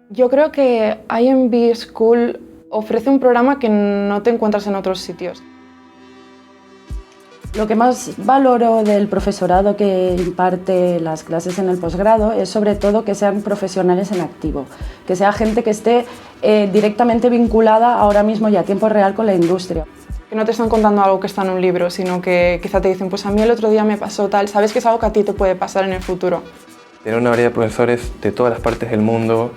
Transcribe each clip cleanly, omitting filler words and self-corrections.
Yo creo que IMB School ofrece un programa que no te encuentras en otros sitios. Lo que más valoro del profesorado que imparte las clases en el posgrado es sobre todo que sean profesionales en activo, que sea gente que esté directamente vinculada ahora mismo y a tiempo real con la industria. Que no te están contando algo que está en un libro, sino que quizá te dicen, pues a mí el otro día me pasó tal, sabes que es algo que a ti te puede pasar en el futuro. Tener una variedad de profesores de todas las partes del mundo,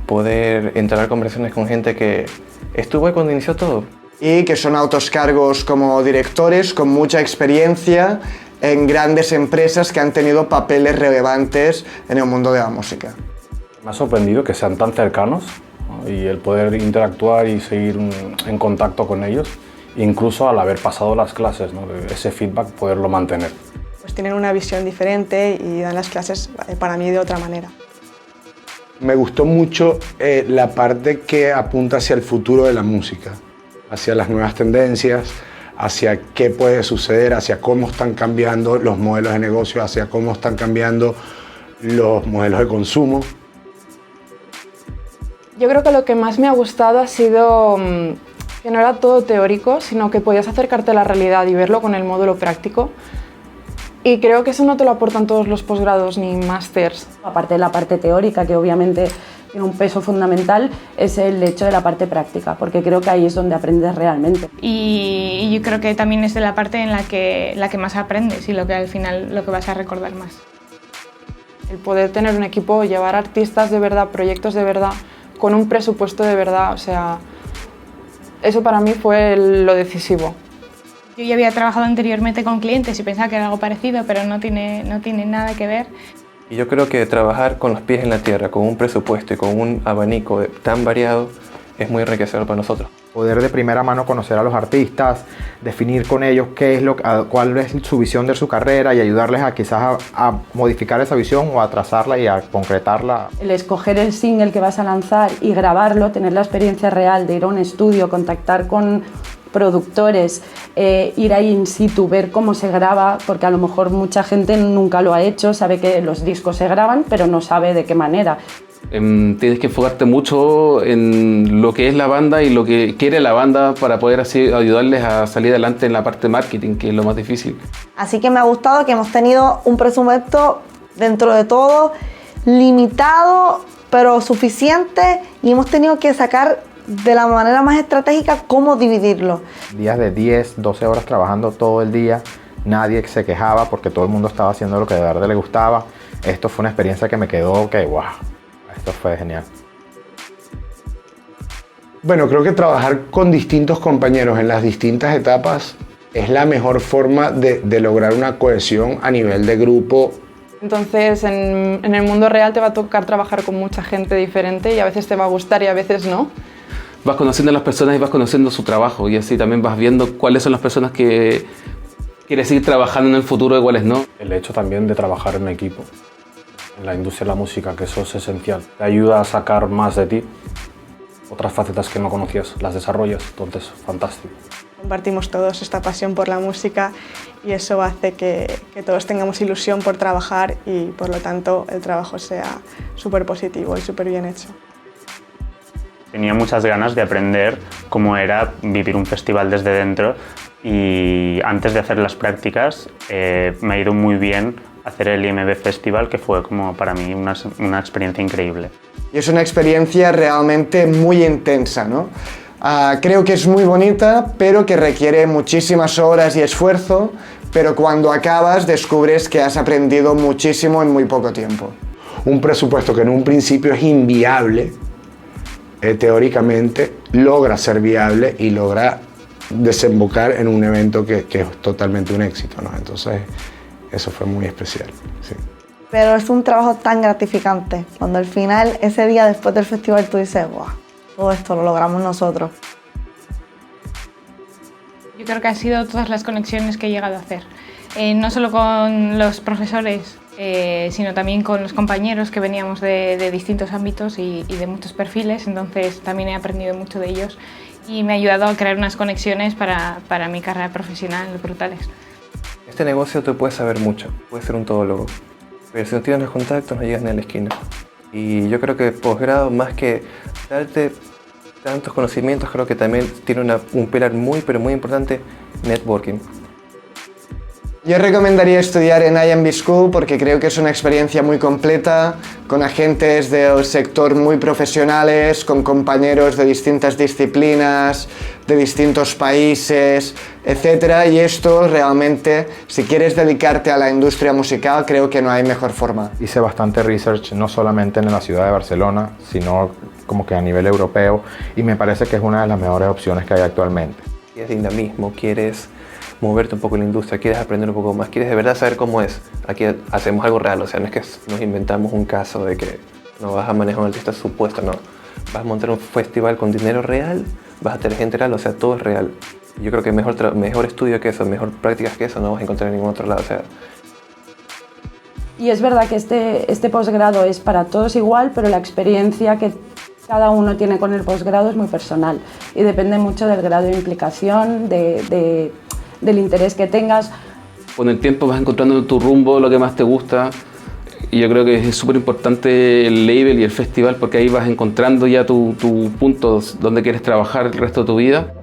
poder entablar conversaciones con gente que estuvo ahí cuando inició todo. Y que son altos cargos como directores con mucha experiencia en grandes empresas que han tenido papeles relevantes en el mundo de la música. Me ha sorprendido que sean tan cercanos, ¿no? Y el poder interactuar y seguir en contacto con ellos, incluso al haber pasado las clases, ¿no? Ese feedback poderlo mantener. Pues tienen una visión diferente y dan las clases para mí de otra manera. Me gustó mucho la parte que apunta hacia el futuro de la música, hacia las nuevas tendencias, hacia qué puede suceder, hacia cómo están cambiando los modelos de negocio, hacia cómo están cambiando los modelos de consumo. Yo creo que lo que más me ha gustado ha sido que no era todo teórico, sino que podías acercarte a la realidad y verlo con el módulo práctico. Y creo que eso no te lo aportan todos los posgrados ni másters. Aparte de la parte teórica, que obviamente tiene un peso fundamental, es el hecho de la parte práctica, porque creo que ahí es donde aprendes realmente. Y yo creo que también es de la parte en la que más aprendes y lo que al final lo que vas a recordar más. El poder tener un equipo, llevar artistas de verdad, proyectos de verdad, con un presupuesto de verdad, o sea, eso para mí fue lo decisivo. Yo ya había trabajado anteriormente con clientes y pensaba que era algo parecido, pero no tiene nada que ver. Y yo creo que trabajar con los pies en la tierra, con un presupuesto y con un abanico tan variado, es muy enriquecedor para nosotros. Poder de primera mano conocer a los artistas, definir con ellos cuál es su visión de su carrera y ayudarles a quizás a modificar esa visión o a trazarla y a concretarla. El escoger el single que vas a lanzar y grabarlo, tener la experiencia real de ir a un estudio, contactar con productores, ir ahí in situ, ver cómo se graba, porque a lo mejor mucha gente nunca lo ha hecho, sabe que los discos se graban, pero no sabe de qué manera. Tienes que enfocarte mucho en lo que es la banda y lo que quiere la banda para poder así ayudarles a salir adelante en la parte de marketing, que es lo más difícil. Así que me ha gustado que hemos tenido un presupuesto dentro de todo limitado, pero suficiente, y hemos tenido que sacar de la manera más estratégica cómo dividirlo. Días de 10, 12 horas trabajando todo el día, nadie se quejaba porque todo el mundo estaba haciendo lo que de verdad le gustaba. Esto fue una experiencia que me quedó que wow, esto fue genial. Bueno, creo que trabajar con distintos compañeros en las distintas etapas es la mejor forma de lograr una cohesión a nivel de grupo. Entonces, en el mundo real te va a tocar trabajar con mucha gente diferente y a veces te va a gustar y a veces no. Vas conociendo a las personas y vas conociendo su trabajo y así también vas viendo cuáles son las personas que quieres seguir trabajando en el futuro y cuáles no. El hecho también de trabajar en equipo, en la industria de la música, que eso es esencial. Te ayuda a sacar más de ti, otras facetas que no conocías, las desarrollas, entonces fantástico. Compartimos todos esta pasión por la música y eso hace que todos tengamos ilusión por trabajar y por lo tanto el trabajo sea súper positivo y súper bien hecho. Tenía muchas ganas de aprender cómo era vivir un festival desde dentro y antes de hacer las prácticas me ha ido muy bien hacer el IMB Festival, que fue como para mí una experiencia increíble. Y es una experiencia realmente muy intensa, ¿no? Creo que es muy bonita, pero que requiere muchísimas horas y esfuerzo, pero cuando acabas descubres que has aprendido muchísimo en muy poco tiempo. Un presupuesto que en un principio es inviable, teóricamente, logra ser viable y logra desembocar en un evento que es totalmente un éxito, ¿no? Entonces, eso fue muy especial, sí. Pero es un trabajo tan gratificante, cuando al final, ese día después del festival, tú dices, wow, todo esto lo logramos nosotros. Yo creo que han sido todas las conexiones que he llegado a hacer, no solo con los profesores, sino también con los compañeros que veníamos de distintos ámbitos y de muchos perfiles, entonces también he aprendido mucho de ellos y me ha ayudado a crear unas conexiones para mi carrera profesional brutales. Este negocio te puede saber mucho, puedes ser un todólogo, pero si no tienes los contactos no llegas ni a la esquina. Y yo creo que posgrado, más que darte tantos conocimientos, creo que también tiene un pilar muy, pero muy importante, networking. Yo recomendaría estudiar en IMB School porque creo que es una experiencia muy completa, con agentes del sector muy profesionales, con compañeros de distintas disciplinas, de distintos países, etc. Y esto realmente, si quieres dedicarte a la industria musical, creo que no hay mejor forma. Hice bastante research, no solamente en la ciudad de Barcelona, sino como que a nivel europeo, y me parece que es una de las mejores opciones que hay actualmente. Quieres dinamismo, quieres moverte un poco en la industria, quieres aprender un poco más, quieres de verdad saber cómo es. Aquí hacemos algo real, o sea, no es que nos inventamos un caso de que no vas a manejar un artista supuesto, no. Vas a montar un festival con dinero real, vas a tener gente real, o sea, todo es real. Yo creo que mejor estudio que eso, mejor prácticas que eso no vas a encontrar en ningún otro lado, o sea. Y es verdad que este posgrado es para todos igual, pero la experiencia que cada uno tiene con el posgrado es muy personal y depende mucho del grado de implicación, del interés que tengas. Con el tiempo vas encontrando tu rumbo, lo que más te gusta, y yo creo que es súper importante el label y el festival porque ahí vas encontrando ya tu punto donde quieres trabajar el resto de tu vida.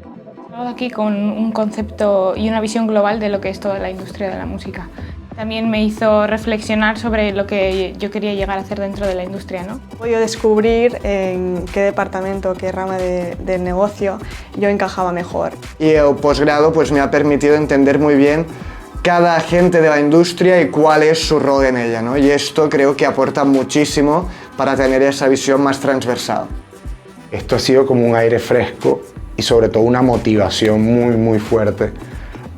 Estamos aquí con un concepto y una visión global de lo que es toda la industria de la música. También me hizo reflexionar sobre lo que yo quería llegar a hacer dentro de la industria, ¿no? He podido descubrir en qué departamento, qué rama del negocio yo encajaba mejor. Y el posgrado pues me ha permitido entender muy bien cada agente de la industria y cuál es su rol en ella, ¿no? Y esto creo que aporta muchísimo para tener esa visión más transversal. Esto ha sido como un aire fresco y sobre todo una motivación muy, muy fuerte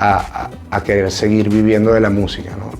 a querer seguir viviendo de la música, ¿no?